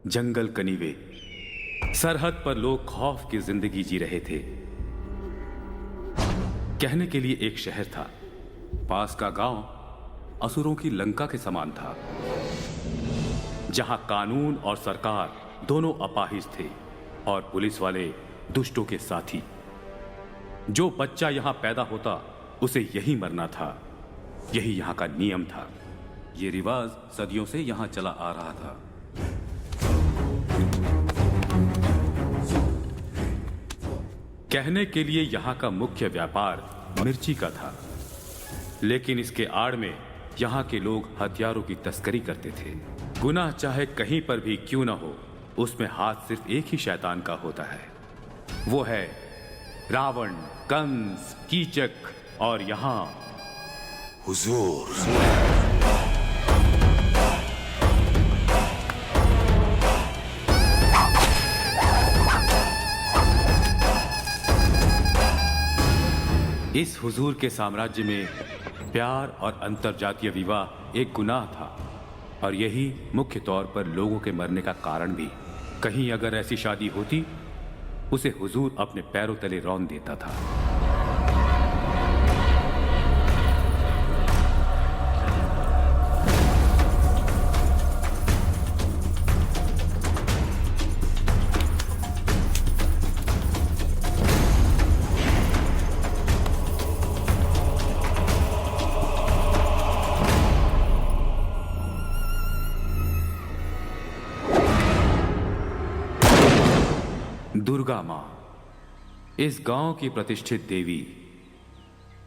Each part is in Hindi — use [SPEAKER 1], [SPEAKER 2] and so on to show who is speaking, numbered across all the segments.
[SPEAKER 1] जंगल कनीवे, सरहद पर लोग खौफ की जिंदगी जी रहे थे। कहने के लिए एक शहर था, पास का गांव असुरों की लंका के समान था, जहां कानून और सरकार दोनों अपाहिज थे और पुलिस वाले दुष्टों के साथी। जो बच्चा यहां पैदा होता उसे यही मरना था, यही यहां का नियम था। यह रिवाज सदियों से यहां चला आ रहा था। कहने के लिए यहां का मुख्य व्यापार मिर्ची का था, लेकिन इसके आड़ में यहां के लोग हथियारों की तस्करी करते थे। गुनाह चाहे कहीं पर भी क्यों ना हो, उसमें हाथ सिर्फ एक ही शैतान का होता है, वो है रावण, कंस, कीचक और यहां
[SPEAKER 2] हुजूर।
[SPEAKER 1] इस हुजूर के साम्राज्य में प्यार और अंतरजातीय विवाह एक गुनाह था, और यही मुख्य तौर पर लोगों के मरने का कारण भी। कहीं अगर ऐसी शादी होती, उसे हुजूर अपने पैरों तले रौंद देता था। दुर्गा मां, इस गांव की प्रतिष्ठित देवी।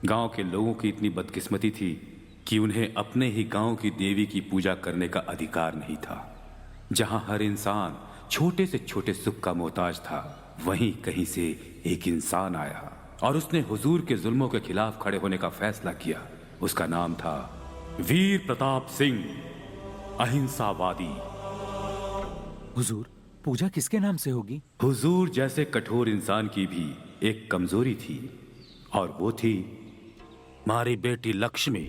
[SPEAKER 1] गांव के लोगों की इतनी बदकिस्मती थी कि उन्हें अपने ही गांव की देवी की पूजा करने का अधिकार नहीं था। जहां हर इंसान छोटे से छोटे सुख का मोहताज था, वहीं कहीं से एक इंसान आया और उसने हुजूर के जुल्मों के खिलाफ खड़े होने का फैसला किया। उसका नाम था वीर प्रताप सिंह, अहिंसावादी।
[SPEAKER 3] हुजूर, पूजा किसके नाम से होगी?
[SPEAKER 1] हुजूर जैसे कठोर इंसान की भी एक कमजोरी थी, और वो थी हमारी बेटी लक्ष्मी।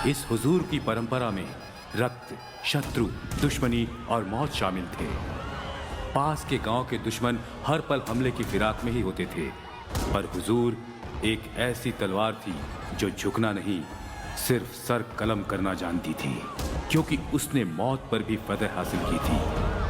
[SPEAKER 1] इस हुजूर की परंपरा में रक्त, शत्रु, दुश्मनी और मौत शामिल थे। पास के गांव के दुश्मन हर पल हमले की फिराक में ही होते थे, पर हुजूर एक ऐसी तलवार थी जो झुकना नहीं, सिर्फ सर कलम करना जानती थी, क्योंकि उसने मौत पर भी फतह हासिल की थी।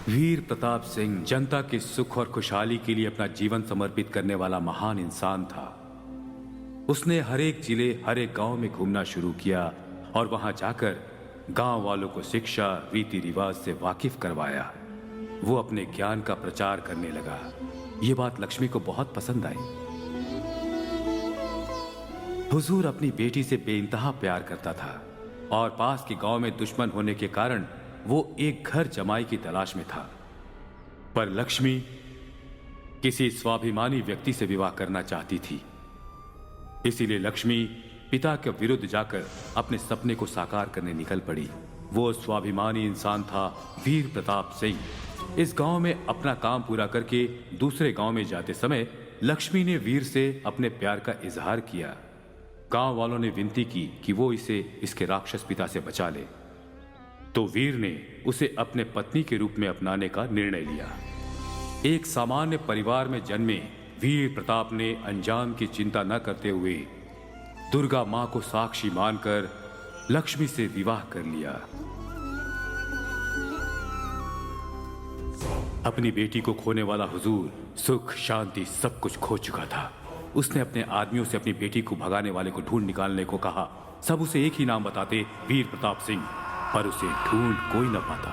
[SPEAKER 1] वीर प्रताप सिंह जनता के सुख और खुशहाली के लिए अपना जीवन समर्पित करने वाला महान इंसान था। उसने हर एक जिले, हर एक गांव में घूमना शुरू किया और वहां जाकर गांव वालों को शिक्षा, रीति रिवाज से वाकिफ करवाया। वो अपने ज्ञान का प्रचार करने लगा। ये बात लक्ष्मी को बहुत पसंद आई। हुजूर अपनी बेटी से बेइंतहा प्यार करता था, और पास के गांव में दुश्मन होने के कारण वो एक घर जमाई की तलाश में था। पर लक्ष्मी किसी स्वाभिमानी व्यक्ति से विवाह करना चाहती थी। इसीलिए लक्ष्मी पिता के विरुद्ध जाकर अपने सपने को साकार करने निकल पड़ी। वो स्वाभिमानी इंसान था वीर प्रताप सिंह। इस गांव में अपना काम पूरा करके दूसरे गांव में जाते समय लक्ष्मी ने वीर से अपने प्यार का इजहार किया। गांव वालों ने विनती की कि वो इसे इसके राक्षस पिता से बचा ले, तो वीर ने उसे अपने पत्नी के रूप में अपनाने का निर्णय लिया। एक सामान्य परिवार में जन्मे वीर प्रताप ने अंजाम की चिंता न करते हुए दुर्गा मां को साक्षी मानकर लक्ष्मी से विवाह कर लिया। अपनी बेटी को खोने वाला हुजूर सुख शांति सब कुछ खो चुका था। उसने अपने आदमियों से अपनी बेटी को भगाने वाले को ढूंढ निकालने को कहा। सब उसे एक ही नाम बताते, वीर प्रताप सिंह, पर उसे ढूंढ कोई न पाता।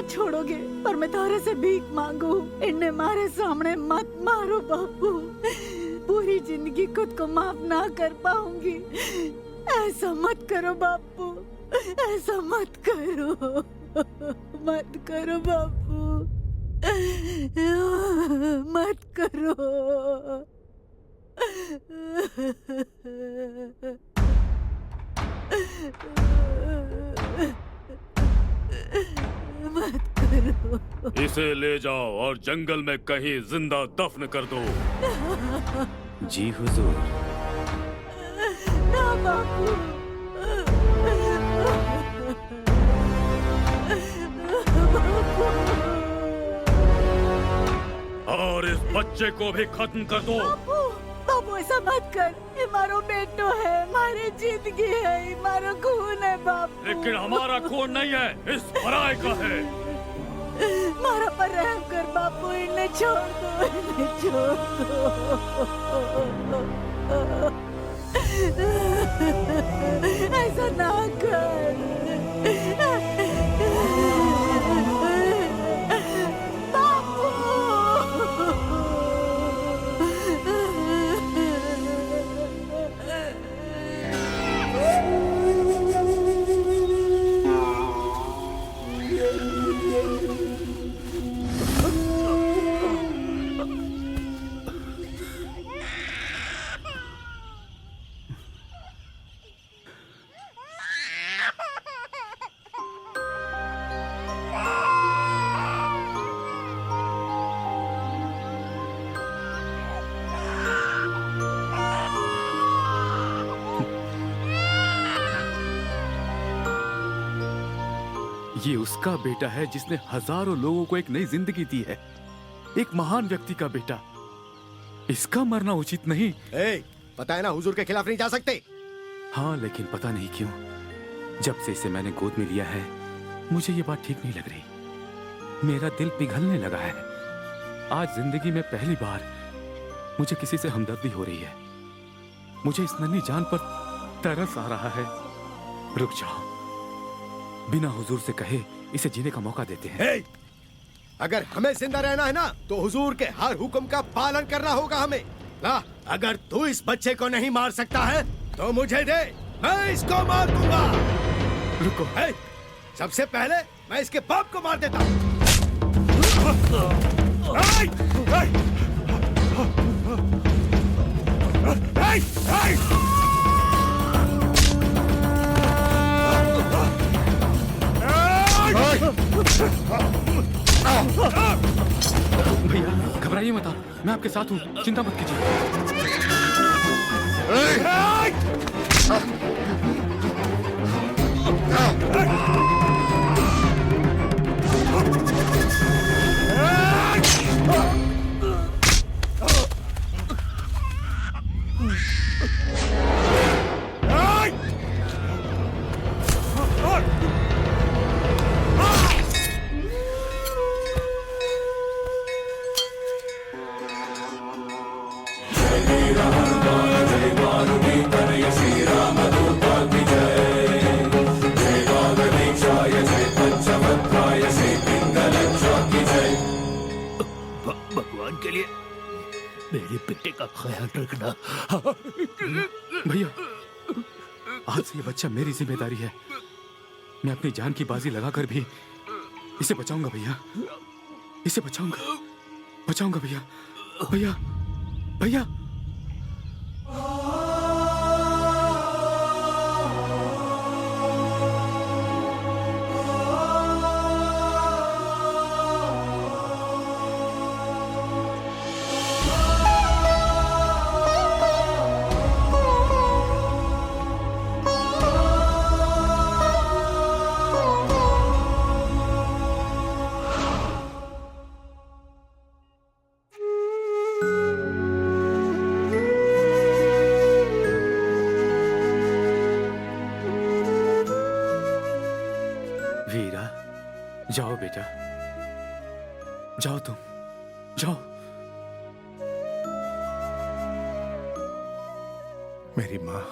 [SPEAKER 4] छोड़ोगे पर मैं तारे से भीख मांगू। इन्हें मारे सामने मत मारो बापू, पूरी जिंदगी खुद को माफ ना कर पाऊंगी। ऐसा मत करो बापू, ऐसा मत करो, मत करो बापू, मत करो। मत करो।
[SPEAKER 5] इसे ले जाओ और जंगल में कहीं जिंदा दफन कर दो।
[SPEAKER 1] जी हुजूर।
[SPEAKER 4] ना बापू।
[SPEAKER 5] और इस बच्चे को भी खत्म कर दो।
[SPEAKER 4] बापू, बापू ऐसा मत कर। ये मारो बेटो है, मारी जिंदगी है, ये मारो खून है बापू।
[SPEAKER 5] लेकिन हमारा खून नहीं है, इस पराये का है।
[SPEAKER 4] मारा पर रहम कर बापू, इन्हें छोड़ दो, इन्हें छोड़ दो। ऐसा ना कर बापू।
[SPEAKER 1] ये उसका बेटा है जिसने हजारों लोगों को एक नई जिंदगी दी है, एक महान व्यक्ति का बेटा। इसका मरना उचित नहीं।
[SPEAKER 6] पता है ना, हुजूर के खिलाफ नहीं जा सकते।
[SPEAKER 1] हाँ, लेकिन पता नहीं क्यों जब से इसे मैंने गोद में लिया है मुझे ये बात ठीक नहीं लग रही। मेरा दिल पिघलने लगा है। आज जिंदगी में पहली बार मुझे किसी से हमदर्दी हो रही है। मुझे इस नन्ही जान पर तरस आ रहा है। रुक जाओ, बिना हुजूर से कहे इसे जीने का मौका देते हैं।
[SPEAKER 6] अगर हमें जिंदा रहना है ना तो हुजूर के हर हुक्म का पालन करना होगा हमें। ला, अगर तू इस बच्चे को नहीं मार सकता है तो मुझे दे, मैं इसको मार दूंगा।
[SPEAKER 1] रुको,
[SPEAKER 6] सबसे पहले मैं इसके बाप को मार देता हूँ।
[SPEAKER 1] भैया घबराइए मत, मैं आपके साथ हूँ, चिंता मत कीजिए।
[SPEAKER 3] भगवान के लिए मेरे बेटे का ख्याल रखना।
[SPEAKER 1] भैया, आज से ये बच्चा मेरी जिम्मेदारी है। मैं अपनी जान की बाजी लगाकर भी इसे बचाऊंगा भैया, इसे बचाऊंगा, बचाऊंगा भैया। भैया, भैया। वीरा, जाओ बेटा, जाओ तुम, जाओ।
[SPEAKER 7] मेरी माँ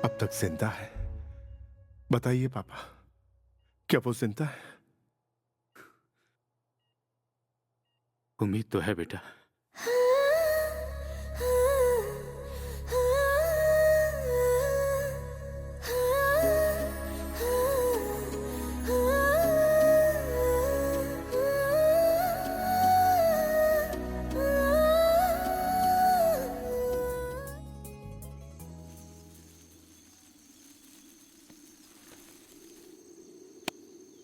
[SPEAKER 7] अब तक जिंदा है? बताइए पापा, क्या वो जिंदा है?
[SPEAKER 1] उम्मीद तो है बेटा।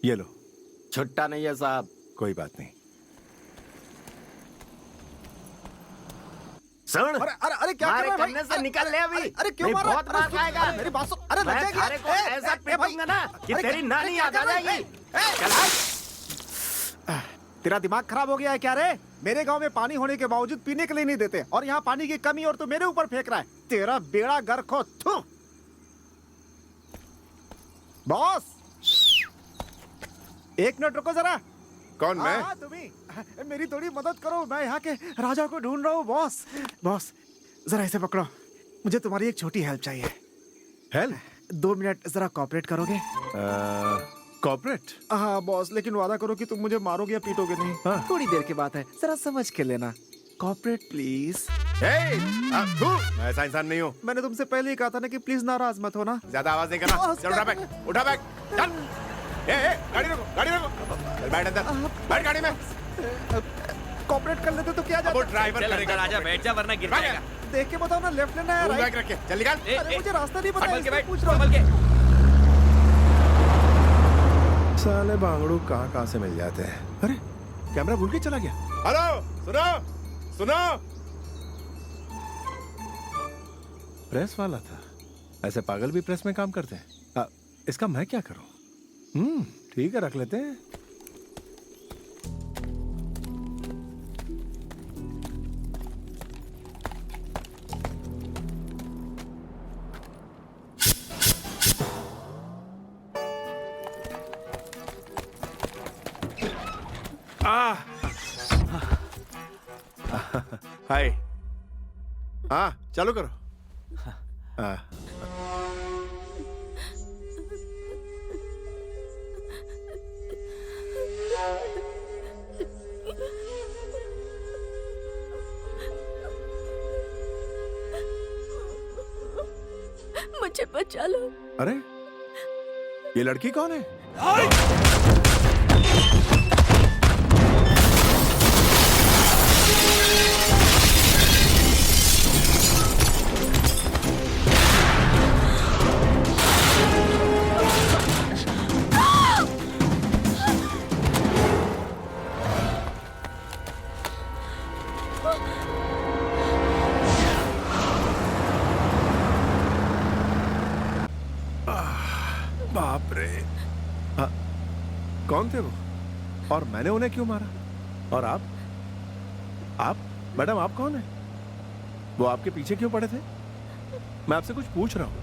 [SPEAKER 7] ये लो।
[SPEAKER 6] छुट्टा नहीं है साहब।
[SPEAKER 7] कोई बात नहीं।
[SPEAKER 6] सुन,
[SPEAKER 8] अरे अरे अरे क्या कर रहा है
[SPEAKER 6] करने
[SPEAKER 8] भाई?
[SPEAKER 6] से निकल ले अभी।
[SPEAKER 8] अरे क्यों
[SPEAKER 6] नहीं,
[SPEAKER 8] मार रहा है?
[SPEAKER 6] बहुत मार
[SPEAKER 8] अरे
[SPEAKER 6] खाएगा।
[SPEAKER 8] मेरी बात सुन। अरे
[SPEAKER 6] मैं
[SPEAKER 8] लग जाएगी।
[SPEAKER 6] थारे को ऐसा पीटूंगा ना कि तेरी नानी याद आ जाएगी। चल भाई।
[SPEAKER 8] तेरा दिमाग खराब हो गया है क्या रे? मेरे गांव में पानी होने के बावजूद पीने के लिए नहीं देते और यहाँ पानी की कमी और तू मेरे ऊपर फेंक रहा है। तेरा बेड़ा गर्क हो। थू। बॉस, एक मिनट रुको जरा।
[SPEAKER 7] कौन मैं?
[SPEAKER 8] हाँ, तुम ही। मेरी थोड़ी मदद करो, मैं यहाँ के राजा को ढूंढ रहा हूँ। बॉस बॉस, जरा इसे पकड़ो, मुझे तुम्हारी एक छोटी हेल्प चाहिए।
[SPEAKER 7] हेल्प?
[SPEAKER 8] 2 मिनट जरा कॉपरेट करोगे?
[SPEAKER 7] कॉर्पोरेट?
[SPEAKER 8] हाँ बॉस, लेकिन वादा करो कि तुम मुझे मारोगे या पीटोगे नहीं।
[SPEAKER 7] हाँ।
[SPEAKER 8] थोड़ी देर की बात है, जरा समझ के लेना। Cooperate please.
[SPEAKER 7] मैं ऐसा इंसान नहीं हूँ।
[SPEAKER 8] मैंने तुमसे पहले ही कहा था ना कि प्लीज नाराज मत होना।
[SPEAKER 7] ज्यादा आवाज नहीं करना।
[SPEAKER 8] बॉस,
[SPEAKER 7] चल उठा बैग, उठा बैग, चल। गाड़ी रोको, गाड़ी रोको। चल बैठ अंदर, बैठ गाड़ी में।
[SPEAKER 8] कॉपरेट कर लेते तो क्या
[SPEAKER 7] अब वो
[SPEAKER 8] जाता?
[SPEAKER 7] ड्राइवर करेगा।
[SPEAKER 9] राजा बैठ जा वरना गिर जाएगा।
[SPEAKER 8] देख के बताओ ना, लेफ्ट लेना है
[SPEAKER 7] तू
[SPEAKER 8] राइट?
[SPEAKER 7] बैग रख के, चल निकाल।
[SPEAKER 8] अरे मुझे रास्ता नहीं पता,
[SPEAKER 9] संभल के
[SPEAKER 8] इसलिए
[SPEAKER 9] बैठ,
[SPEAKER 8] पूछ रहा
[SPEAKER 9] संभल
[SPEAKER 8] हूँ।
[SPEAKER 9] के।
[SPEAKER 7] साले बांगड़ू कहाँ से मिल जाते हैं। अरे कैमरा भूल के चला गया। हेलो, सुनो सुनो। प्रेस वाला था। ऐसे पागल भी प्रेस में काम करते हैं। इसका मैं क्या करूं? ठीक है, रख लेते हैं। हाय। हाँ, चालू करो। हाँ।
[SPEAKER 4] मुझे बचा लो।
[SPEAKER 7] अरे, ये लड़की कौन है? बाप रे। कौन थे वो? और मैंने उन्हें क्यों मारा? और आप मैडम, आप कौन है? वो आपके पीछे क्यों पड़े थे? मैं आपसे कुछ पूछ रहा हूं।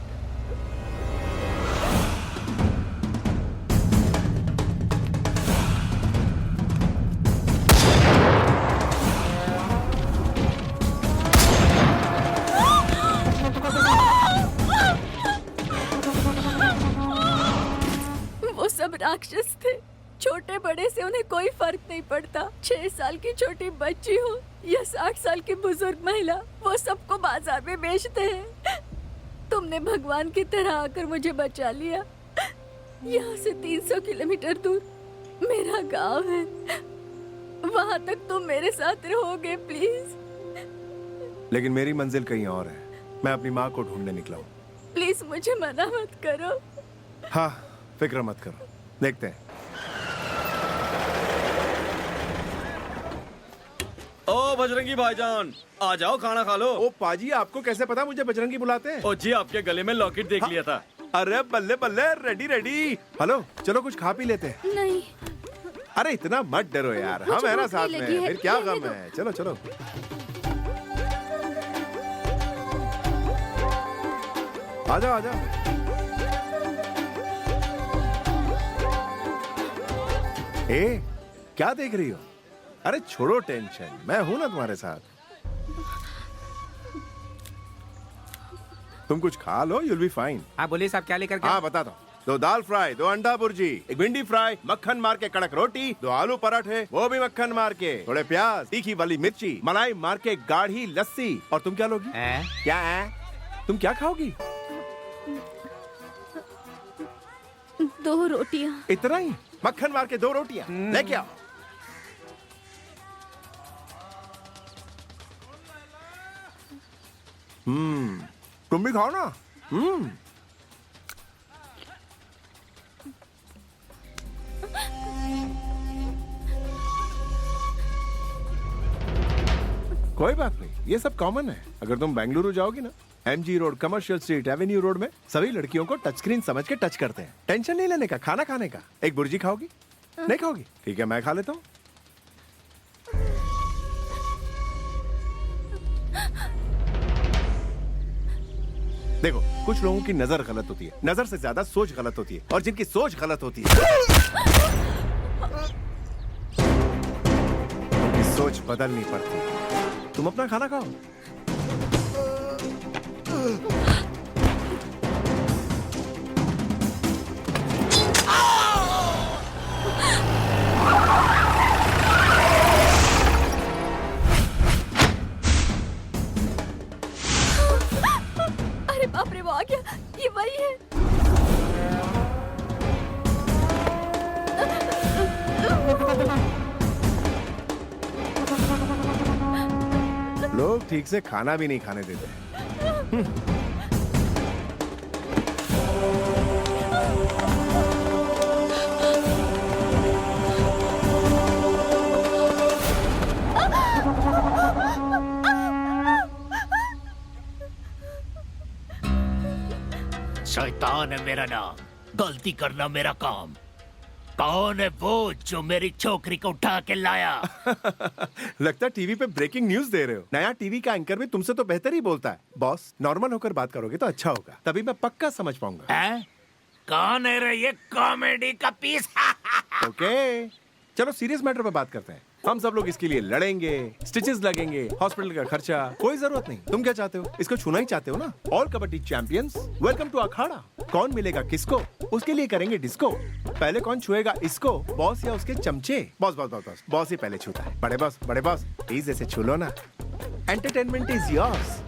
[SPEAKER 4] वो सब राक्षस थे। छोटे बड़े से उन्हें कोई फर्क नहीं पड़ता। 6 साल की छोटी बच्ची हो या 60 साल की बुजुर्ग महिला, वो सबको बाजार में बेचते हैं। तुमने भगवान की तरह आकर मुझे बचा लिया। यहाँ से 300 किलोमीटर दूर मेरा गांव है। वहाँ तक तुम मेरे साथ रहोगे प्लीज?
[SPEAKER 7] लेकिन मेरी मंजिल कहीं और है। मैं अपनी माँ को ढूंढने निकला हूँ।
[SPEAKER 4] प्लीज मुझे मना मत करो।
[SPEAKER 7] हाँ, फिक्र मत करो, देखते हैं।
[SPEAKER 9] ओ बजरंगी भाईजान, आ जाओ, खाना खा लो।
[SPEAKER 7] ओ पाजी, आपको कैसे पता मुझे बजरंगी बुलाते हैं?
[SPEAKER 9] ओ जी, आपके गले में लॉकेट देख लिया था।
[SPEAKER 7] अरे बल्ले बल्ले, रेडी रेडी। हेलो, चलो कुछ खा पी लेते हैं।
[SPEAKER 4] नहीं।
[SPEAKER 7] अरे इतना मत डरो यार, हम है ना साथ में, फिर क्या गम है। चलो चलो। आ जाओ आ जाओ। ए, क्या देख रही हो? अरे छोड़ो टेंशन, मैं हूं ना तुम्हारे साथ। तुम कुछ खा लो, you'll be fine।
[SPEAKER 3] हाँ बोलिए साहब, क्या लेकर के?
[SPEAKER 7] हाँ बताता हूँ। 2 दाल फ्राई, 2 अंडा भुर्जी, 1 भिंडी फ्राई, मक्खन मार के कड़क रोटी, 2 आलू पराठे, वो भी मक्खन मार के, थोड़े प्याज, तीखी वाली मिर्ची, मलाई मार के गाढ़ी लस्सी। और तुम क्या लोगी? क्या है? तुम क्या खाओगी?
[SPEAKER 4] 2 रोटियां।
[SPEAKER 7] इतना ही? मक्खन मार के 2 रोटियां लेके आओ। तुम भी खाओ ना। कोई बात नहीं, ये सब कॉमन है। अगर तुम बेंगलुरु जाओगी ना, MG road, commercial street, Avenue road में सभी लड़कियों को टच स्क्रीन समझ के टच करते हैं। टेंशन नहीं लेने का, खाना खाने का। एक भुर्जी खाओगी? नहीं खाओगी? ठीक है, मैं खा लेता हूँ। देखो, कुछ लोगों की नजर गलत होती है, नजर से ज्यादा सोच गलत होती है, और जिनकी सोच गलत होती है उनकी सोच बदलनी पड़ती है। तुम अपना खाना खाओ।
[SPEAKER 4] अरे बाप रे, वो आ गया। ये वही है।
[SPEAKER 7] लोग ठीक से खाना भी नहीं खाने देते।
[SPEAKER 10] शैतान है मेरा नाम। गलती करना मेरा काम। कौन है वो जो मेरी छोकरी को उठा के लाया?
[SPEAKER 7] लगता है टीवी पे ब्रेकिंग न्यूज दे रहे हो। नया टीवी का एंकर भी तुमसे तो बेहतर ही बोलता है। बॉस, नॉर्मल होकर बात करोगे तो अच्छा होगा, तभी मैं पक्का समझ पाऊंगा।
[SPEAKER 10] हैं? कौन है रे ये कॉमेडी का पीस?
[SPEAKER 7] ओके, चलो सीरियस मैटर पे बात करते हैं। हम सब लोग इसके लिए लड़ेंगे, स्टिचेस लगेंगे, हॉस्पिटल का खर्चा, कोई जरूरत नहीं। तुम क्या चाहते हो? इसको छूना ही चाहते हो ना? All kabaddi champions, welcome to Akhada. कौन मिलेगा किसको, उसके लिए करेंगे डिस्को। पहले कौन छुएगा इसको, बॉस या उसके चमचे? Boss boss boss boss boss ही पहले छूता है। बड़े बॉस प्लीज ऐसे छू लो ना। Entertainment is yours.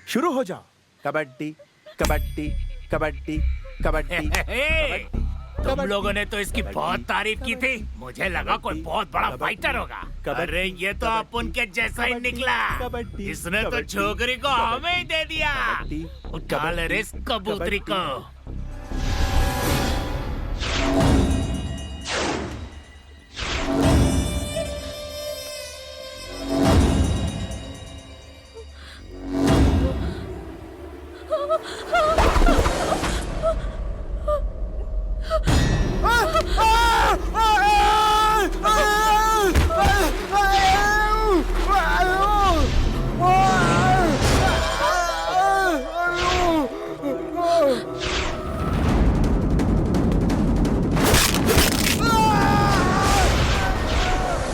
[SPEAKER 7] शुरू हो जाओ। कबड्डी कबड्डी कबड्डी कबड्डी।
[SPEAKER 10] तुम लोगों ने तो इसकी बहुत तारीफ की थी, मुझे लगा कोई बहुत बड़ा फाइटर होगा। अरे ये तो अपन के जैसा ही निकला। इसने तो छोकरी को हमें ही दे दिया। उठा ले रे इस कबूतरी को।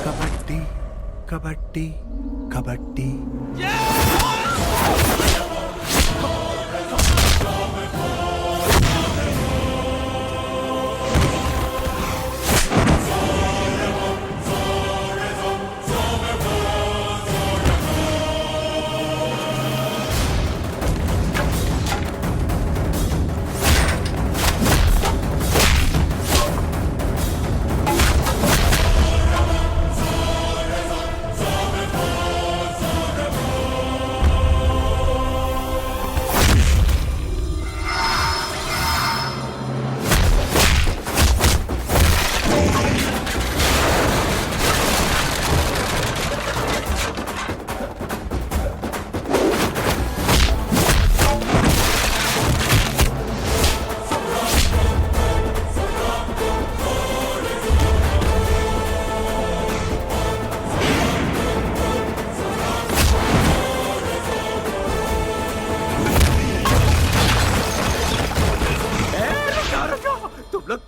[SPEAKER 7] कबड्डी कबड्डी कबड्डी।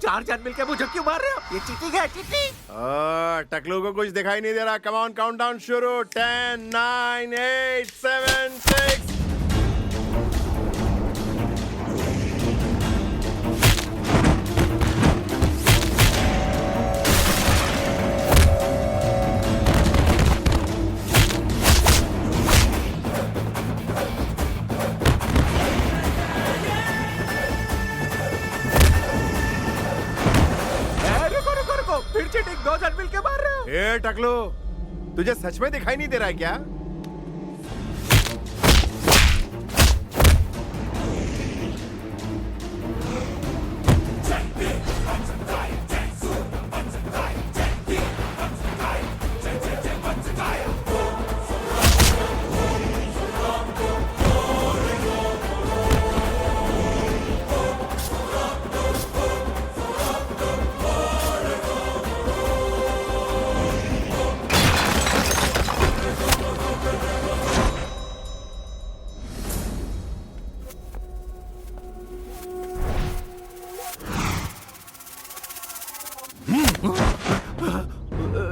[SPEAKER 8] चार जन मिलके मुझे क्यों मार रहे हो? ये चीटिंग है, चीटिंग।
[SPEAKER 7] टकलू को कुछ दिखाई नहीं दे रहा। कम ऑन, काउंटडाउन शुरू। 10 9 8 7 6।
[SPEAKER 8] फिर चीटिंग, दो जन मिलके मार रहे हो।
[SPEAKER 7] ए टकलू, तुझे सच में दिखाई नहीं दे रहा है क्या?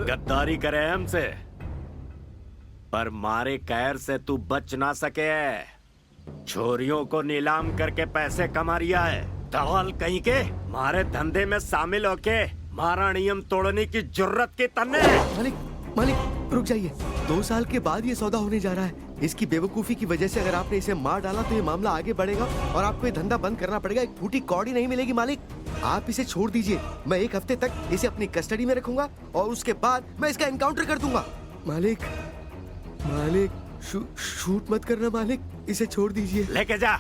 [SPEAKER 9] गद्दारी करे हमसे, पर मारे कैर से तू बच ना सके। छोरियों को नीलाम करके पैसे कमा रिया है। दलाल कहीं के मारे धंधे में शामिल होके मारा नियम तोड़ने की जुर्रत की तन्ने।
[SPEAKER 6] मालिक रुक जाइए। 2 साल के बाद ये सौदा होने जा रहा है। इसकी बेवकूफी की वजह से अगर आपने इसे मार डाला तो ये मामला आगे बढ़ेगा और आपको ये धंधा बंद करना पड़ेगा। एक फूटी कौड़ी नहीं मिलेगी मालिक। आप इसे छोड़ दीजिए। मैं 1 हफ्ते तक इसे अपनी कस्टडी में रखूंगा और उसके बाद मैं इसका एनकाउंटर कर दूंगा। मालिक मालिक शूट मत करना मालिक, इसे छोड़ दीजिए।
[SPEAKER 9] लेके जा।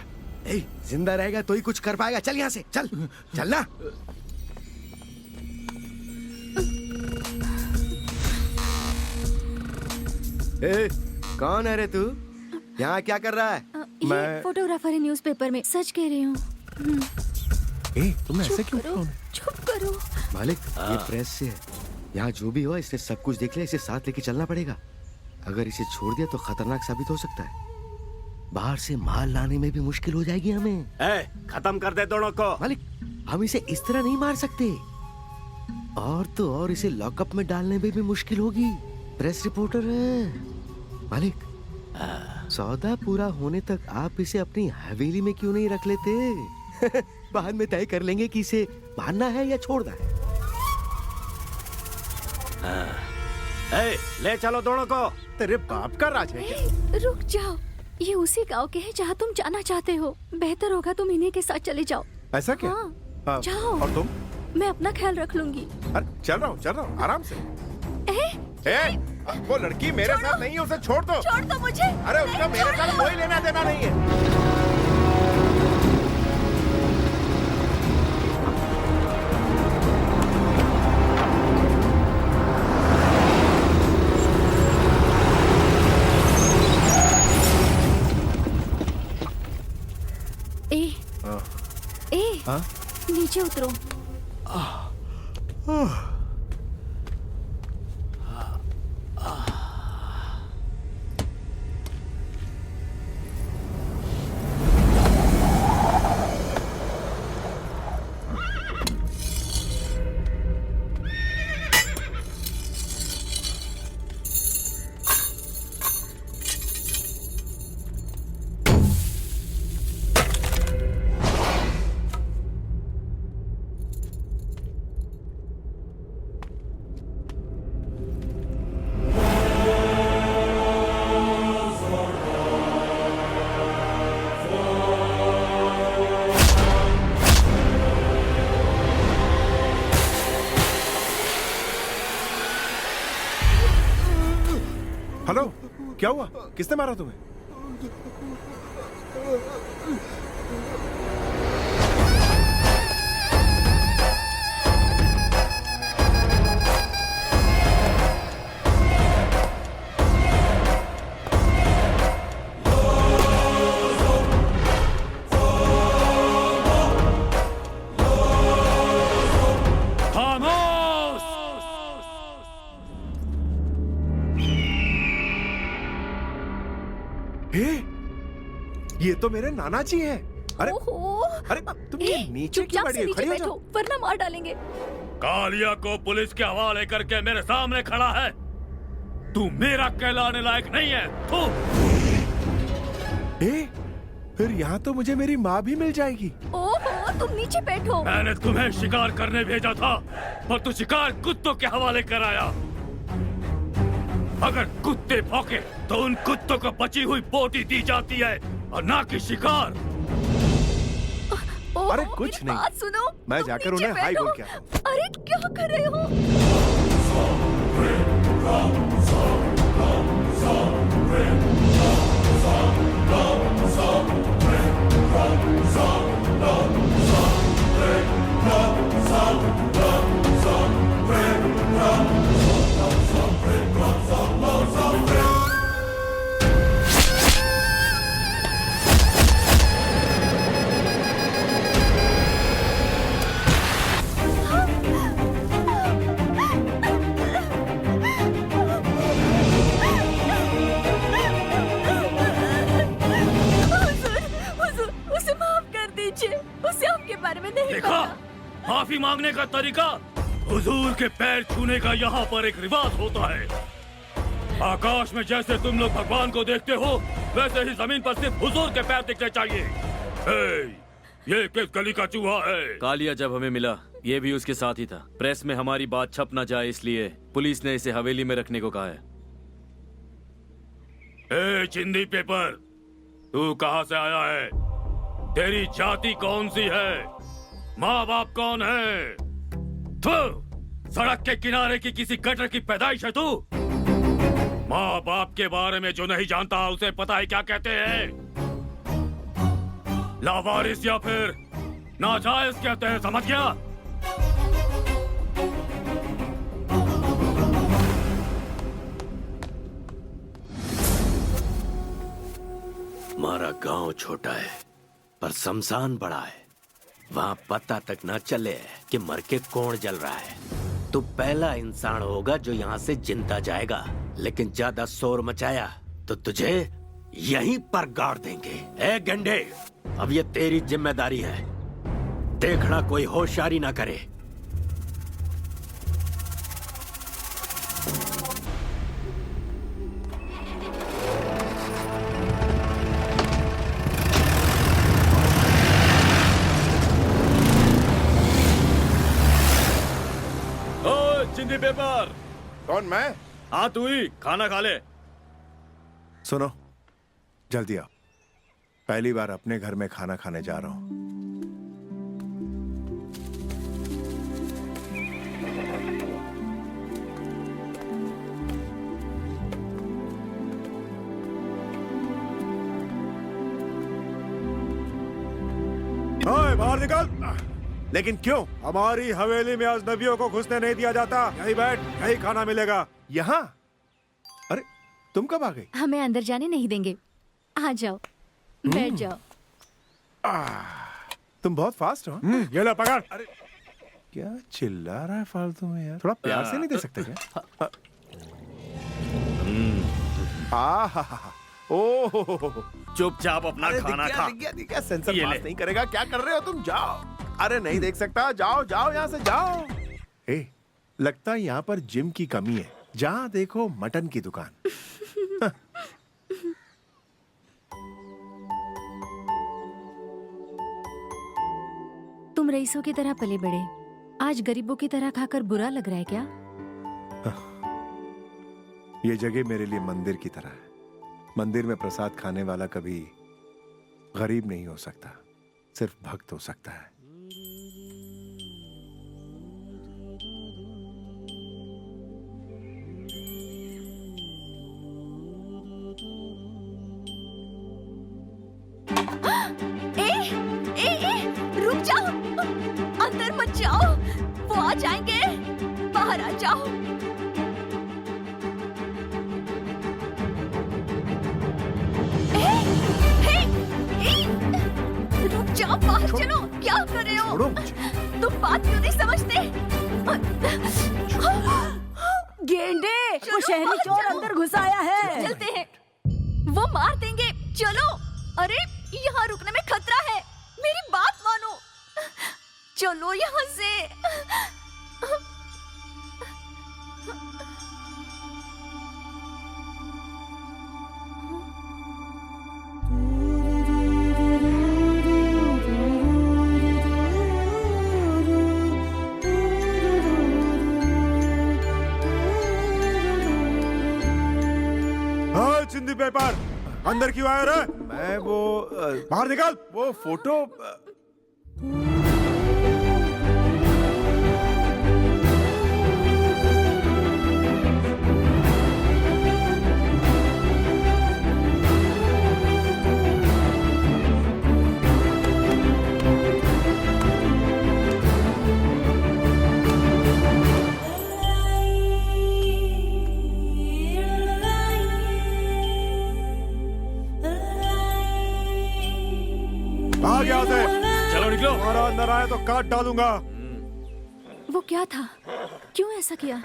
[SPEAKER 6] जिंदा रहेगा तो ही कुछ कर पाएगा। चल यहाँ से, चल चलना। कौन है रे तू? यहाँ क्या कर रहा है?
[SPEAKER 11] ये फोटोग्राफर है, न्यूज़पेपर में। सच कह रही हूँ।
[SPEAKER 6] तुमने ऐसे क्यों किया?
[SPEAKER 4] चुप करो।
[SPEAKER 6] मालिक ये प्रेस से है। यहाँ जो भी हुआ इसने सब कुछ देख लिया, इसे साथ लेके चलना पड़ेगा। अगर इसे छोड़ दिया तो खतरनाक साबित हो सकता है। बाहर से माल लाने में भी मुश्किल हो जाएगी हमें।
[SPEAKER 9] खत्म कर दे दोनों को।
[SPEAKER 6] मालिक हम इसे इस तरह नहीं मार सकते। और तो और इसे लॉकअप में डालने में भी मुश्किल होगी। प्रेस रिपोर्टर है। मालिक सौदा पूरा होने तक आप इसे अपनी हवेली में क्यों नहीं रख लेते? बाद में तय कर लेंगे कि इसे मारना है या छोड़ना है।
[SPEAKER 9] ले चलो दोनों को।
[SPEAKER 7] तेरे बाप का राज है क्या?
[SPEAKER 4] रुक जाओ, ये उसी गांव के हैं जहाँ तुम जाना चाहते हो। बेहतर होगा तुम इन्हीं के साथ चले जाओ।
[SPEAKER 7] ऐसा क्या?
[SPEAKER 4] हाँ, जाओ।
[SPEAKER 7] और तुम?
[SPEAKER 4] मैं अपना ख्याल रख लूंगी।
[SPEAKER 7] अरे चल रहा हूँ आराम से। वो लड़की मेरे साथ नहीं है, उसे छोड़ दो।
[SPEAKER 4] छोड़ दो मुझे।
[SPEAKER 7] अरे उसका मेरे साथ कोई लेना देना नहीं है।
[SPEAKER 4] नीचे उतरो।
[SPEAKER 7] हेलो, क्या हुआ? किसने मारा तुम्हें? ये तो मेरे नाना जी हैं। अरे अरे तुम ये नीचे क्यों बैठी हो? खड़ी हो जाओ,
[SPEAKER 4] वरना मार डालेंगे।
[SPEAKER 5] कालिया को पुलिस के हवाले करके मेरे सामने खड़ा है। तू मेरा कहलाने लायक नहीं है।
[SPEAKER 7] फिर यहाँ तो मुझे मेरी माँ भी मिल जाएगी।
[SPEAKER 4] ओहो, तुम नीचे बैठो।
[SPEAKER 5] मैंने तुम्हें शिकार करने भेजा था और तू शिकार कुत्तों के हवाले कराया। अगर कुत्ते भौंके तो उन कुत्तों को बची हुई बोटी दी जाती है और ना कि शिकार।
[SPEAKER 7] अरे कुछ नहीं,
[SPEAKER 4] बात सुनो,
[SPEAKER 7] मैं जाकर उन्हें हाई बोल के आता हूँ।
[SPEAKER 4] अरे क्या कर रहे हो?
[SPEAKER 5] माफी मांगने का तरीका हुजूर के पैर छूने का यहाँ पर एक रिवाज होता है। आकाश में जैसे तुम लोग भगवान को देखते हो वैसे ही जमीन पर सिर्फ हुजूर के पैर दिखने चाहिए। ये किस गली का चूहा है?
[SPEAKER 11] कालिया जब हमें मिला ये भी उसके साथ ही था। प्रेस में हमारी बात छप न जाए इसलिए पुलिस ने इसे हवेली में रखने को कहा है।
[SPEAKER 5] चिंदी पेपर, तू कहाँ से आया है? तेरी जाति कौन सी है? माँ बाप कौन है? सड़क के किनारे की किसी गटर की पैदाइश है तू? माँ बाप के बारे में जो नहीं जानता उसे पता है क्या कहते हैं? लावारिस या फिर नाजायज कहते हैं, समझ गया?
[SPEAKER 9] हमारा गांव छोटा है पर शमशान बड़ा है। वहाँ पता तक न चले कि मर के कौन जल रहा है। तू पहला इंसान होगा जो यहाँ से जिंदा जाएगा, लेकिन ज्यादा शोर मचाया तो तुझे यहीं पर गाड़ देंगे। ए गंडे, अब ये तेरी जिम्मेदारी है, देखना कोई होशियारी ना करे।
[SPEAKER 11] चिंदी पेपर।
[SPEAKER 7] कौन, मैं?
[SPEAKER 11] हाँ तू ही, खाना खा ले।
[SPEAKER 7] सुनो, जल्दी आओ, पहली बार अपने घर में खाना खाने जा रहा हूं।
[SPEAKER 8] ओए, बाहर निकल।
[SPEAKER 7] लेकिन क्यों?
[SPEAKER 8] हमारी हवेली में अजनबियों को घुसने नहीं दिया जाता। यहीं बैठ, यहीं खाना मिलेगा।
[SPEAKER 7] यहाँ? अरे तुम कब आ गई?
[SPEAKER 12] हमें अंदर जाने नहीं देंगे। आ जाओ, बैठ जाओ।
[SPEAKER 7] तुम बहुत फास्ट हो।
[SPEAKER 8] ये ले पकड़।
[SPEAKER 7] अरे क्या चिल्ला रहा है फालतू में यार? थोड़ा प्यार से नहीं दे सकते क्या? ओह,
[SPEAKER 11] चुपचाप अपना खाना खा।
[SPEAKER 7] दिख गया, सेंसर पास नहीं करेगा। क्या कर रहे हो तुम? जाओ। अरे नहीं देख सकता, जाओ जाओ यहाँ से जाओ। ए, लगता है यहाँ पर जिम की कमी है। जहाँ देखो मटन की दुकान।
[SPEAKER 12] तुम रईसों की तरह पले बड़े, आज गरीबों की तरह खाकर बुरा लग रहा है क्या?
[SPEAKER 7] ये जगह मेरे लिए मंदिर की तरह है। मंदिर में प्रसाद खाने वाला कभी गरीब नहीं हो सकता, सिर्फ भक्त हो सकता है।
[SPEAKER 12] रुक जाओ, अंदर मत जाओ, वो आ जाएंगे, बाहर आ जाओ। रुक जाओ, बाहर चलो। क्या कर रहे हो? तुम बात क्यों नहीं समझते?
[SPEAKER 4] गेंडे, वो शहरी चोर अंदर घुस आया है।
[SPEAKER 12] चलते हैं, वो मार देंगे। चलो। अरे यहाँ रुकने में खतरा है, मेरी बात मानो। चलो यहाँ से।
[SPEAKER 8] चिंदी पेपर, अंदर क्यों आया रे?
[SPEAKER 7] मैं वो
[SPEAKER 8] बाहर निकल।
[SPEAKER 7] वो फोटो
[SPEAKER 11] चलो निकलो।
[SPEAKER 8] हमारा अंदर आया तो काट डालूंगा।
[SPEAKER 12] वो क्या था? क्यों ऐसा किया?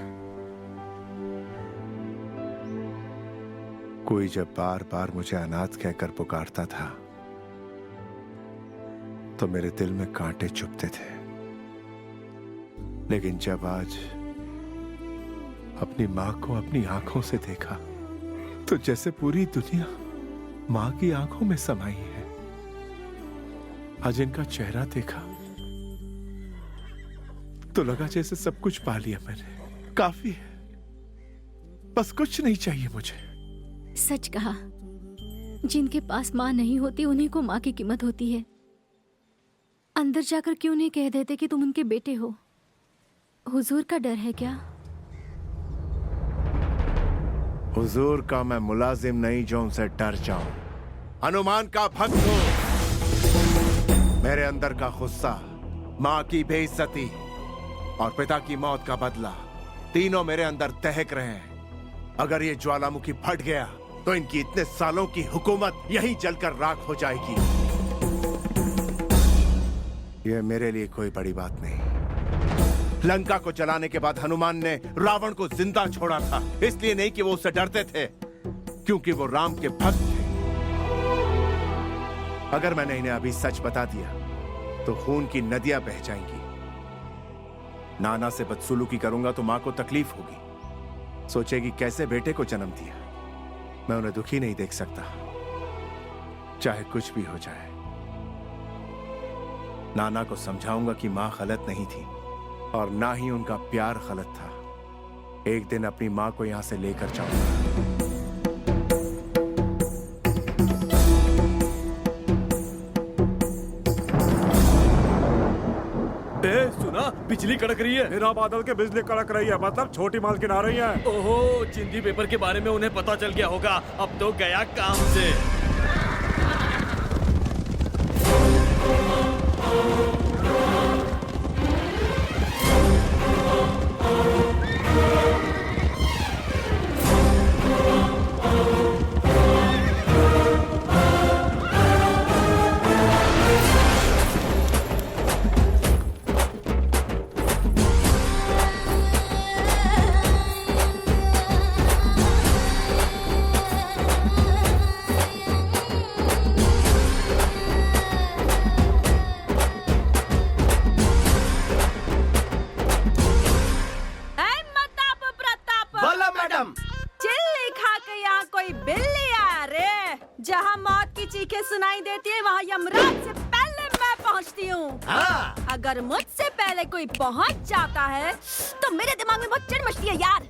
[SPEAKER 7] कोई जब बार बार मुझे अनाथ कहकर पुकारता था तो मेरे दिल में कांटे चुभते थे, लेकिन जब आज अपनी माँ को अपनी आंखों से देखा तो जैसे पूरी दुनिया माँ की आंखों में समाई है। आज इनका चेहरा देखा तो लगा जैसे सब कुछ पा लिया मैंने। काफी है, बस कुछ नहीं चाहिए मुझे।
[SPEAKER 12] सच कहा, जिनके पास माँ नहीं होती उन्हीं को माँ की कीमत होती है। अंदर जाकर क्यों नहीं कह देते कि तुम उनके बेटे हो? हुजूर का डर है क्या?
[SPEAKER 7] हुजूर का मैं मुलाजिम नहीं जो उनसे डर जाऊं। हनुमान का भक्त हूं। मेरे अंदर का गुस्सा, माँ की बेइज्जती और पिता की मौत का बदला, तीनों मेरे अंदर दहक रहे हैं। अगर ये ज्वालामुखी फट गया तो इनकी इतने सालों की हुकूमत यहीं जलकर राख हो जाएगी। ये मेरे लिए कोई बड़ी बात नहीं। लंका को जलाने के बाद हनुमान ने रावण को जिंदा छोड़ा था, इसलिए नहीं कि वो उससे डरते थे, क्योंकि वो राम के भक्त थे। अगर मैंने इन्हें अभी सच बता दिया तो खून की नदियां बह जाएंगी। नाना से बदसलूकी करूंगा तो मां को तकलीफ होगी, सोचेगी कैसे बेटे को जन्म दिया। मैं उन्हें दुखी नहीं देख सकता, चाहे कुछ भी हो जाए। नाना को समझाऊंगा कि मां गलत नहीं थी और ना ही उनका प्यार गलत था। एक दिन अपनी मां को यहां से लेकर जाऊंगा।
[SPEAKER 11] सुना, बिजली कड़क रही है।
[SPEAKER 8] बिना बादल के बिजली कड़क रही है, मतलब छोटी मालकिन आ रही है।
[SPEAKER 11] ओहो, चिंदी पेपर के बारे में उन्हें पता चल गया होगा। अब तो गया काम से।
[SPEAKER 4] सुनाई देती है वहाँ यमराज से पहले मैं पहुँचती हूँ। अगर मुझसे पहले कोई पहुँच जाता है तो मेरे दिमाग में बहुत चिढ़ मचती है यार।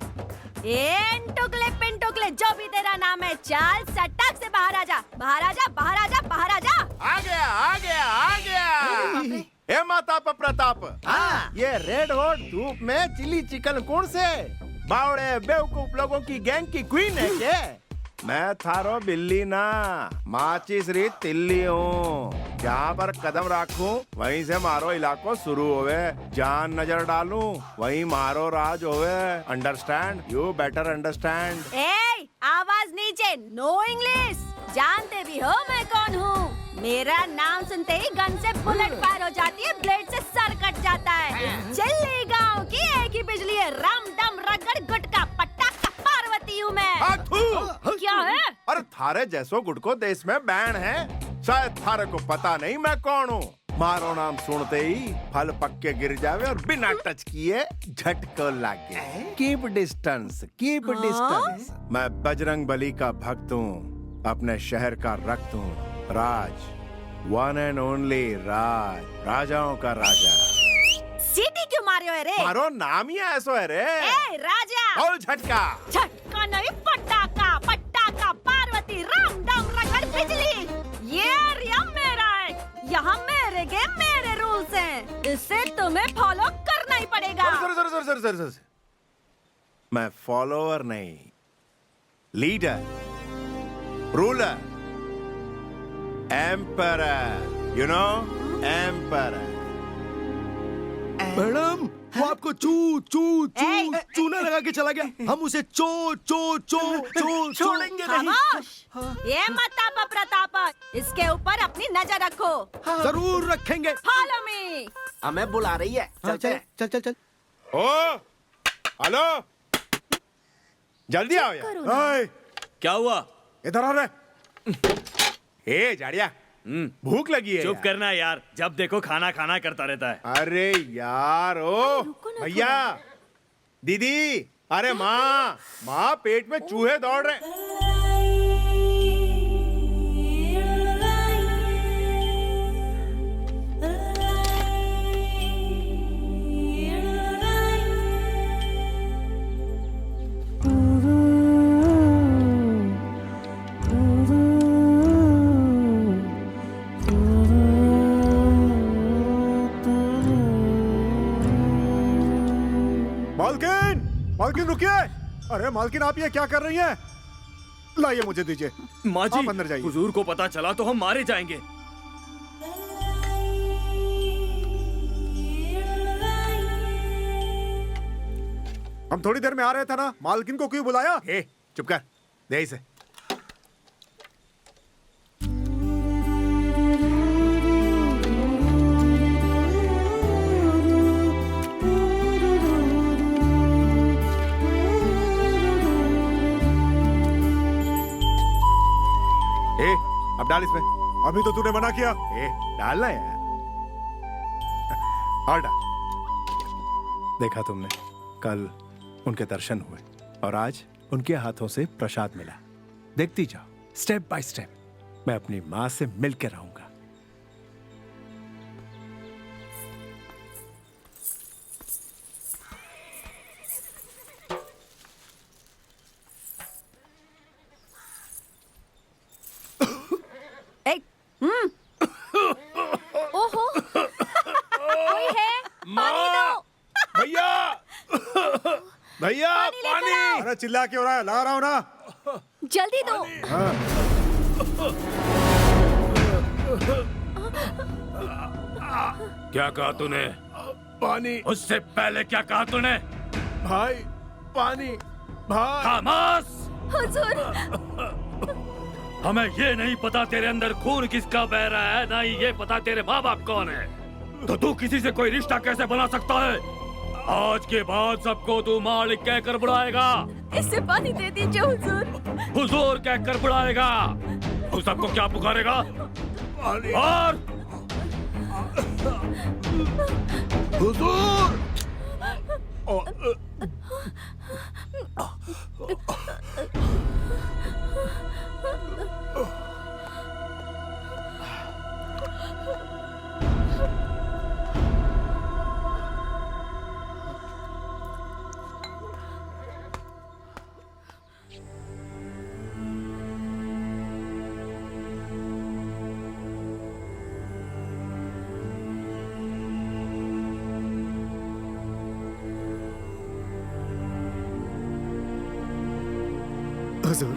[SPEAKER 4] टुकले पिंटुकले जो भी तेरा नाम है, चल सटक से बाहर आजा, बाहर आजा, बाहर आजा, बाहर आजा।
[SPEAKER 7] आ गया, आ गया, आ गया। हे माता प्रताप, ये रेड हॉट धूप में चिली चिकन कौन से बावड़े बेवकूफ लोगों की गैंग की क्वीन है क्या? मैं थारो बिल्ली ना, माचिस री तिल्ली हूँ। जहाँ पर कदम रखूं वहीं से मारो इलाको शुरू होवे, जान नजर डालूं वहीं मारो राज होवे। अंडरस्टैंड? You better understand.
[SPEAKER 4] ए, आवाज नीचे, नो इंग्लिश। जानते भी हो मैं कौन हूँ? मेरा नाम सुनते ही गन से बुलेट फायर हो जाती है, ब्लेड से सर कट जाता है। चिल्ली गाँव की एक ही बिजली है, रम दम रगड़ गुटका पटाखा पार्वती हूँ मैं। क्या है?
[SPEAKER 7] अरे थारे जैसो गुटको देश में बैन है, शायद थारे को पता नहीं मैं कौन हूँ। मारो नाम सुनते ही फल पक्के गिर जावे और बिना टच किए झटको लागे। Keep distance, keep distance. मैं बजरंग बली का भक्त हूँ, अपने शहर का रक्त हूँ। राज, वन एंड ओनली राज, राजाओं का राजा।
[SPEAKER 4] सीटी क्यों मारे हो रे?
[SPEAKER 7] मारो नाम ही ऐसो है रे।
[SPEAKER 4] ए राजा।
[SPEAKER 7] और झटका।
[SPEAKER 4] झटका नहीं, पटाखा, पटाखा पार्वती, राम दम रगड़ बिजली। ये एरिया मेरा है, यहाँ मेरे गेम मेरे रूल्स हैं, इसे तुम्हें फॉलो करना ही पड़ेगा।
[SPEAKER 7] सर, मैं फॉलोअर नहीं, leader, ruler, emperor, you know, emperor.
[SPEAKER 6] Madam, वो आपको चूना लगा के चला गया। हम उसे छोड़ेंगे नहीं।
[SPEAKER 4] ये मताप प्रताप, इसके ऊपर अपनी नजर रखो।
[SPEAKER 6] जरूर रखेंगे।
[SPEAKER 4] Follow me.
[SPEAKER 8] हमें बुला रही है।
[SPEAKER 6] चल।
[SPEAKER 7] ओ, हेलो, जल्दी आओ यार।
[SPEAKER 11] क्या हुआ?
[SPEAKER 8] इधर आ रहे।
[SPEAKER 7] ए जाड़िया, भूख लगी है।
[SPEAKER 11] चुप करना यार, जब देखो खाना खाना करता रहता है।
[SPEAKER 7] अरे यार, ओ भैया, दीदी, अरे माँ पेट में चूहे दौड़ रहे।
[SPEAKER 8] मालकिन रुकिए। अरे मालकिन, आप ये क्या कर रही हैं? लाइए, मुझे दीजिए।
[SPEAKER 11] माँ जी,
[SPEAKER 8] आप अंदर जाइए।
[SPEAKER 11] हुजूर को पता चला तो हम मारे जाएंगे।
[SPEAKER 8] हम थोड़ी देर में आ रहे थे ना, मालकिन को क्यों बुलाया?
[SPEAKER 7] चुप कर, दे इसे। डाल इसमें।
[SPEAKER 8] अभी तो तूने मना किया।
[SPEAKER 7] डालना यार। और डाल।
[SPEAKER 8] देखा तुमने, कल उनके दर्शन हुए और आज उनके हाथों से प्रसाद मिला। देखती जाओ, स्टेप बाय स्टेप मैं अपनी माँ से मिलकर रहूंगा।
[SPEAKER 12] ओहो कोई है? पानी दो।
[SPEAKER 7] भैया भैया पानी।
[SPEAKER 8] अरे चिल्ला क्यों रहा है? ला रहा हूं ना।
[SPEAKER 12] जल्दी दो।
[SPEAKER 5] क्या कहा तूने?
[SPEAKER 7] पानी।
[SPEAKER 5] उससे पहले क्या कहा तूने?
[SPEAKER 7] भाई पानी। भाई
[SPEAKER 5] खामोश।
[SPEAKER 12] हुजूर।
[SPEAKER 5] हमें ये नहीं पता तेरे अंदर खून किसका बह रहा है, ना ही ये पता तेरे माँ बाप कौन है। तो तू किसी से कोई रिश्ता कैसे बना सकता है? आज के बाद सबको तू मालिक कहकर बुलाएगा।
[SPEAKER 12] इससे पानी दे दीजिए हुजूर।
[SPEAKER 5] हुजूर कहकर बुलाएगा। तू सबको क्या पुकारेगा? और
[SPEAKER 7] हुजूर।
[SPEAKER 8] हुजूर,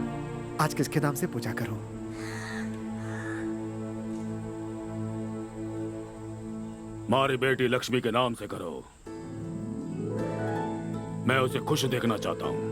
[SPEAKER 8] आज किसके नाम से पूजा करूं?
[SPEAKER 5] हमारी बेटी लक्ष्मी के नाम से करो। मैं उसे खुश देखना चाहता हूँ।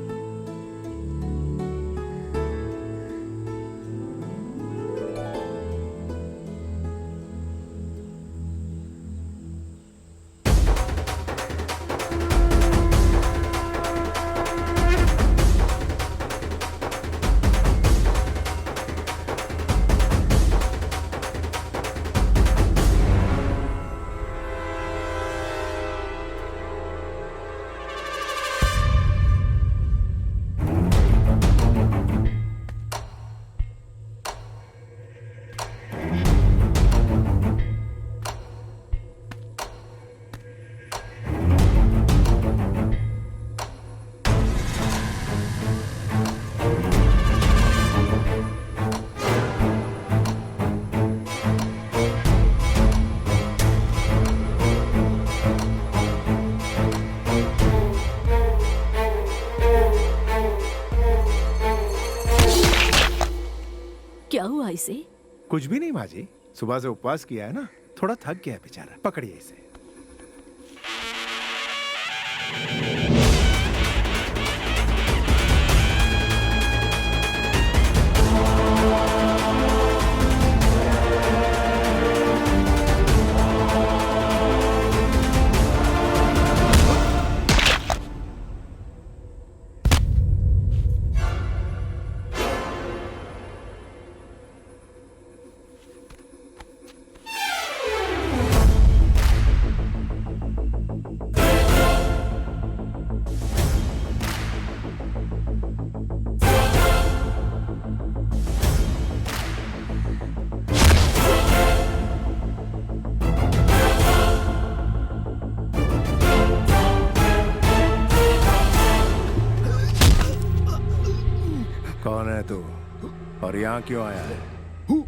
[SPEAKER 12] क्या हुआ इसे?
[SPEAKER 8] कुछ भी नहीं माँ जी, सुबह से उपवास किया है ना, थोड़ा थक गया है बेचारा। पकड़िए इसे। कौन है तू और यहाँ क्यों आया है?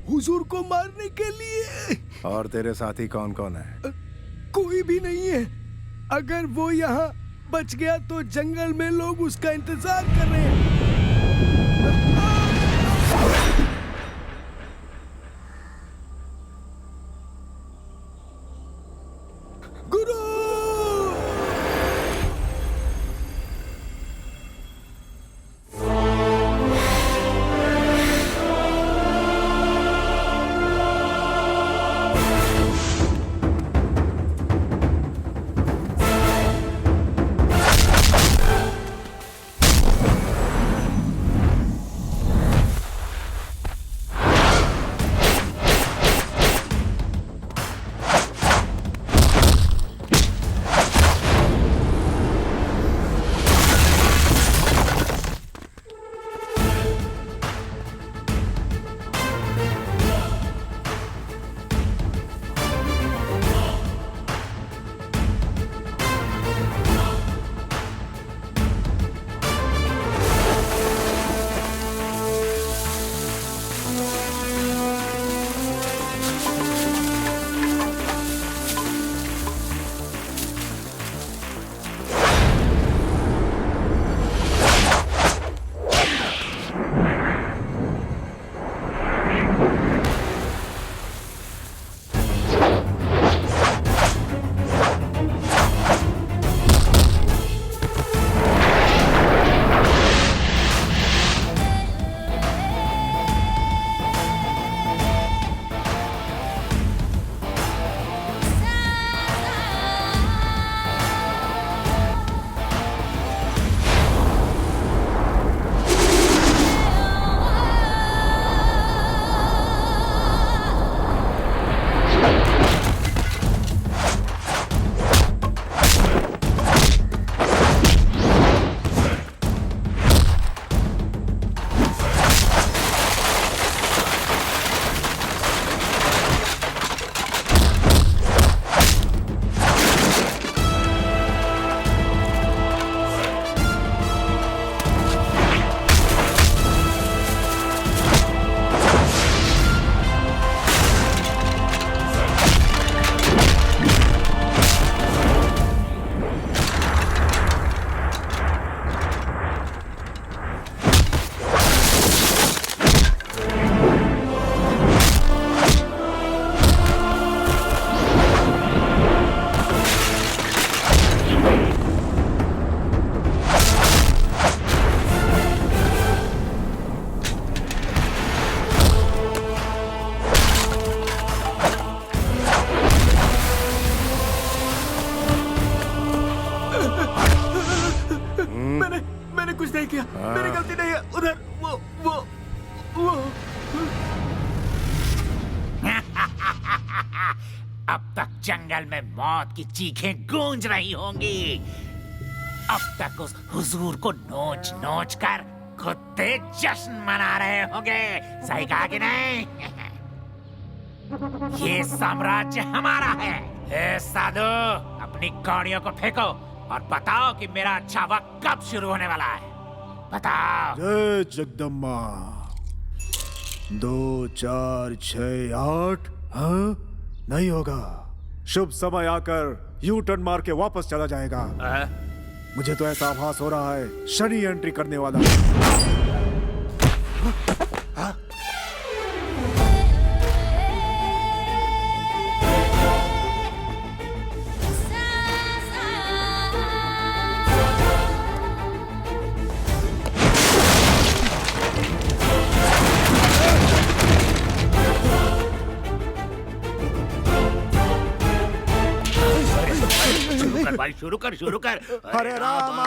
[SPEAKER 6] हुजूर को मारने के लिए।
[SPEAKER 8] और तेरे साथी कौन कौन है?
[SPEAKER 6] कोई भी नहीं है। अगर वो यहाँ बच गया तो जंगल में लोग उसका इंतजार कर रहे हैं। गुरु!
[SPEAKER 10] अब तक जंगल में मौत की चीखें गूंज रही होंगी। अब तक उस हुजूर को नोच नोच कर कुत्ते जश्न मना रहे होंगे। सही कहा कि नहीं? ये साम्राज्य हमारा है। ए साधु, अपनी कौड़ियों को फेंको और बताओ कि मेरा अच्छा वक्त कब शुरू होने वाला है। बताओ।
[SPEAKER 8] जय जगदम्बा। 2 4 6 8। हाँ, नहीं होगा। शुभ समय आकर यू टर्न मार के वापस चला जाएगा। मुझे तो ऐसा आभास हो रहा है शनि एंट्री करने वाला।
[SPEAKER 10] भाई शुरू कर।
[SPEAKER 8] हरे रामा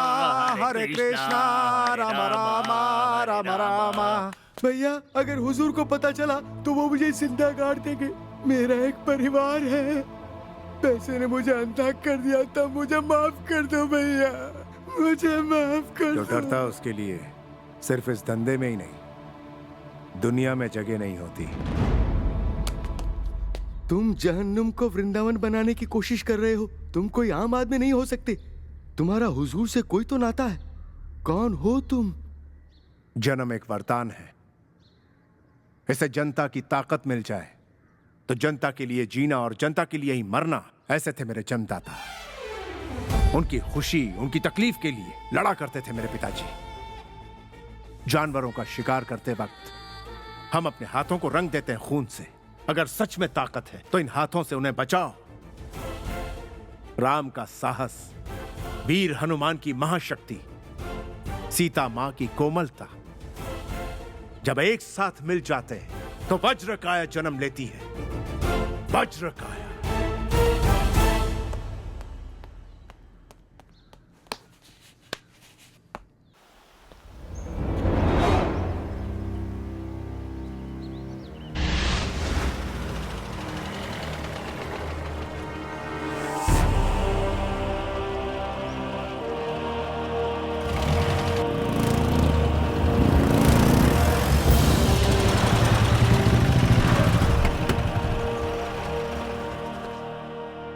[SPEAKER 8] हरे कृष्णा राम रामा राम रामा।
[SPEAKER 6] भैया, अगर हुजूर को पता चला तो वो मुझे जिंदा गाड़ देंगे। मेरा एक परिवार है। पैसे ने मुझे अंधा कर दिया था। मुझे माफ कर दो भैया, मुझे माफ कर दो।
[SPEAKER 8] जो डरता है उसके लिए सिर्फ इस धंधे में ही नहीं, दुनिया में जगह नहीं होती।
[SPEAKER 6] तुम जहन्नुम को वृंदावन बनाने की कोशिश कर रहे हो। तुम कोई आम आदमी नहीं हो सकते। तुम्हारा हुजूर से कोई तो नाता है। कौन हो तुम?
[SPEAKER 8] जन्म एक वरदान है। इसे जनता की ताकत मिल जाए तो जनता के लिए जीना और जनता के लिए ही मरना, ऐसे थे मेरे जन्मदाता। उनकी खुशी, उनकी तकलीफ के लिए लड़ा करते थे मेरे पिताजी। जानवरों का शिकार करते वक्त हम अपने हाथों को रंग देते हैं खून से। अगर सच में ताकत है तो इन हाथों से उन्हें बचाओ। राम का साहस, वीर हनुमान की महाशक्ति, सीता मां की कोमलता जब एक साथ मिल जाते हैं तो वज्रकाया जन्म लेती है। वज्रकाया।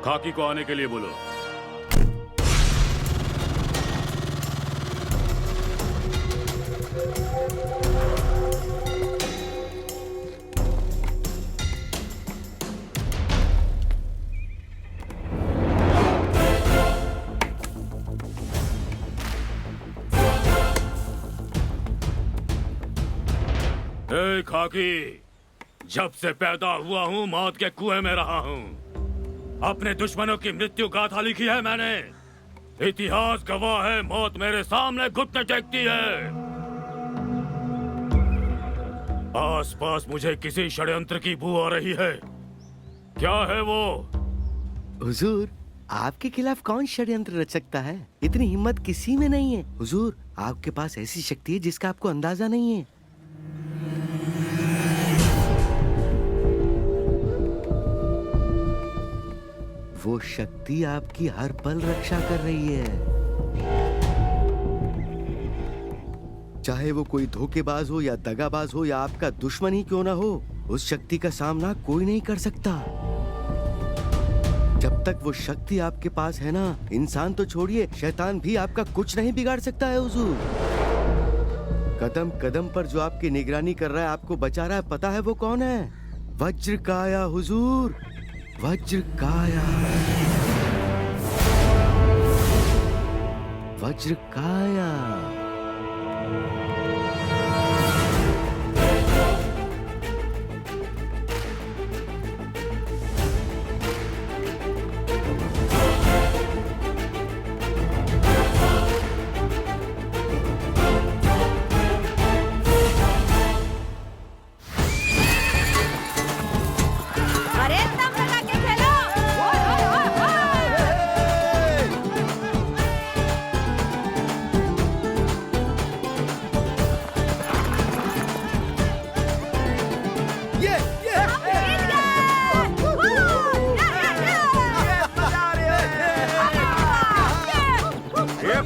[SPEAKER 5] खाकी को आने के लिए बोलो। ए खाकी, जब से पैदा हुआ हूं मौत के कुएं में रहा हूं। अपने दुश्मनों की मृत्यु गाथा लिखी है मैंने। इतिहास गवाह है, मौत मेरे सामने घुटने टेकती है। आसपास मुझे किसी षड्यंत्र की बू आ रही है। क्या है वो?
[SPEAKER 6] हुजूर, आपके खिलाफ कौन षड्यंत्र रच सकता है? इतनी हिम्मत किसी में नहीं है। हुजूर, आपके पास ऐसी शक्ति है जिसका आपको अंदाजा नहीं है। वो शक्ति आपकी हर पल रक्षा कर रही है। चाहे वो कोई धोखेबाज हो या दगाबाज हो या आपका दुश्मन ही क्यों ना हो, उस शक्ति का सामना कोई नहीं कर सकता। जब तक वो शक्ति आपके पास है ना, इंसान तो छोड़िए, शैतान भी आपका कुछ नहीं बिगाड़ सकता है हुजूर। कदम कदम पर जो आपकी निगरानी कर रहा है, आपको बचा रहा है, पता है वो कौन है? वज्रकाया हुजूर, वज्रकाया। वज्रकाया।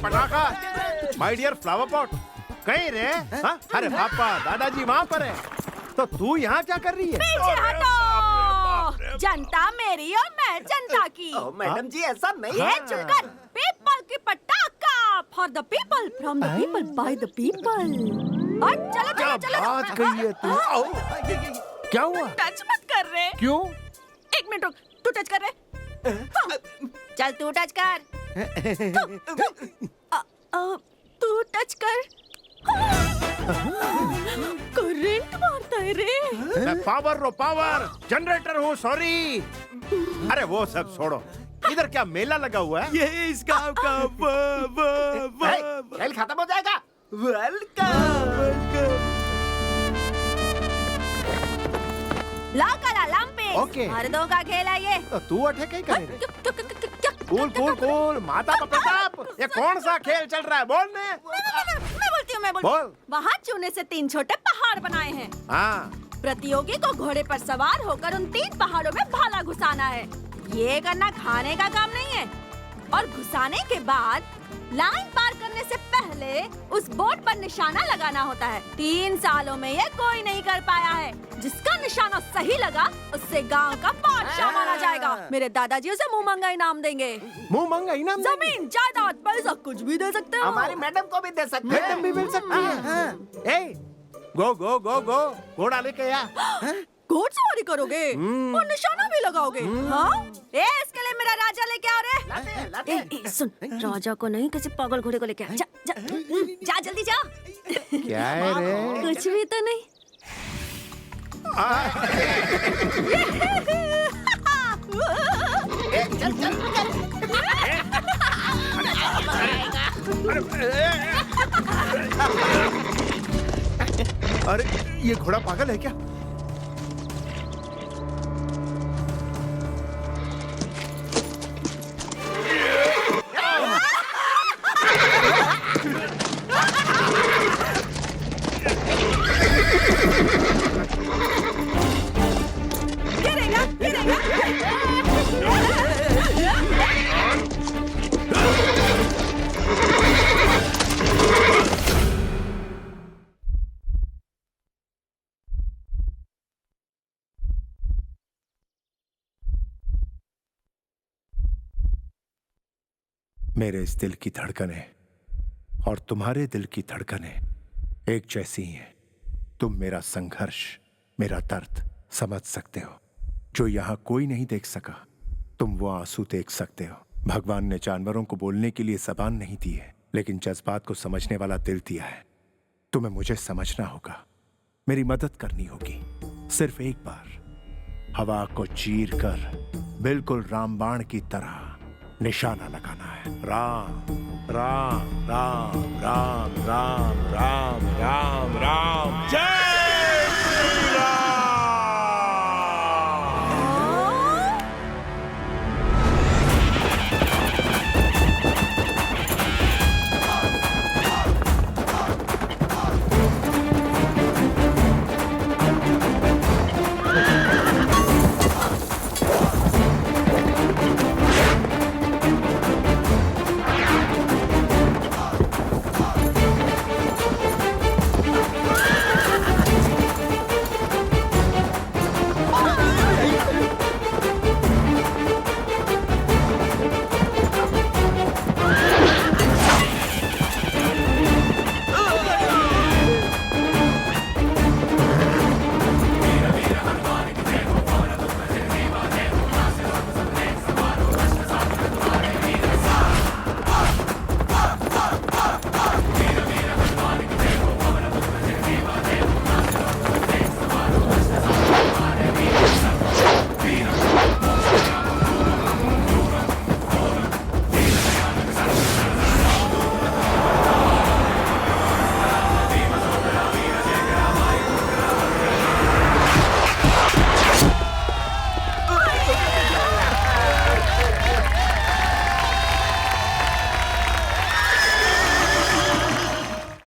[SPEAKER 7] पटाखा माय डियर फ्लावर पॉट कहीं रे हाँ? अरे पापा दादाजी वहाँ पर है तो तू यहाँ क्या कर रही है?
[SPEAKER 4] पीछे हटो। जनता मेरी और मैं जनता की।
[SPEAKER 9] मैडम जी ऐसा नहीं
[SPEAKER 4] ये चुप कर। पीपल की पटाखा for the people from the people by the people. और चलो चलो चलो।
[SPEAKER 7] बात कही है तू। क्या हुआ?
[SPEAKER 4] टच मत कर रहे।
[SPEAKER 7] क्यों?
[SPEAKER 4] एक मिनट रुक। तू टच कर रहे। चल तू टच कर। तू टच कर। करंट मारता है रे।
[SPEAKER 7] पावर रो पावर जनरेटर हूँ सॉरी। अरे वो सब छोड़ो इधर क्या मेला लगा हुआ है?
[SPEAKER 6] ये इस गांव का
[SPEAKER 9] खेल खत्म हो जाएगा। वेलकम।
[SPEAKER 4] लाओ कला लंपे।
[SPEAKER 7] ओके।
[SPEAKER 4] मर्दों का खेल है ये।
[SPEAKER 7] तो तू अठे कहीं करे? कूल कूल कूल माता का प्रताप ये कौन सा खेल चल रहा है बोलने?
[SPEAKER 4] मैं बोलती हूँ
[SPEAKER 7] बोल।
[SPEAKER 4] वहाँ चूने से 3 छोटे पहाड़ बनाए हैं।
[SPEAKER 7] हाँ
[SPEAKER 4] प्रतियोगी को घोड़े पर सवार होकर उन 3 पहाड़ों में भाला घुसाना है। ये करना खाने का काम नहीं है। और घुसाने के बाद लाइन पार करने से पहले उस बोर्ड पर निशाना लगाना होता है। 3 सालों में ये कोई नहीं कर पाया है। जिसका निशाना सही लगा उससे गांव का बादशाह माना जाएगा। मेरे दादाजी उसे मुंह मांगा इनाम देंगे।
[SPEAKER 7] मुंह मांगा इनाम?
[SPEAKER 4] जमीन जायदाद पैसा कुछ भी दे सकते हो।
[SPEAKER 9] हमारी मैडम को भी दे सकते हैं।
[SPEAKER 7] मैडम भी मिल सकती है। ए गो गो गो गो घोड़ा लेके आ।
[SPEAKER 4] घोड़सवारी करोगे और निशाना भी लगाओगे? हाँ? इसके लिए मेरा राजा लेके आओ रे। सुन राजा को नहीं किसी पागल घोड़े को लेके आ। जा, जा, जा जल्दी जा।
[SPEAKER 7] क्या है रे?
[SPEAKER 12] कुछ भी तो नहीं।
[SPEAKER 9] चल चल
[SPEAKER 7] अरे ये घोड़ा पागल है क्या?
[SPEAKER 4] गिरेगा गिरेगा।
[SPEAKER 8] मेरे इस दिल की धड़कनें और तुम्हारे दिल की धड़कनें एक जैसी ही हैं। तुम मेरा संघर्ष मेरा दर्द समझ सकते हो जो यहाँ कोई नहीं देख सका। तुम वो आंसू देख सकते हो। भगवान ने जानवरों को बोलने के लिए जबान नहीं दी है लेकिन जज्बात को समझने वाला दिल दिया है। तुम्हें मुझे समझना होगा, मेरी मदद करनी होगी। सिर्फ एक बार हवा को चीर कर बिल्कुल रामबाण की तरह निशाना लगाना है। राम राम राम राम राम राम राम राम राम जय।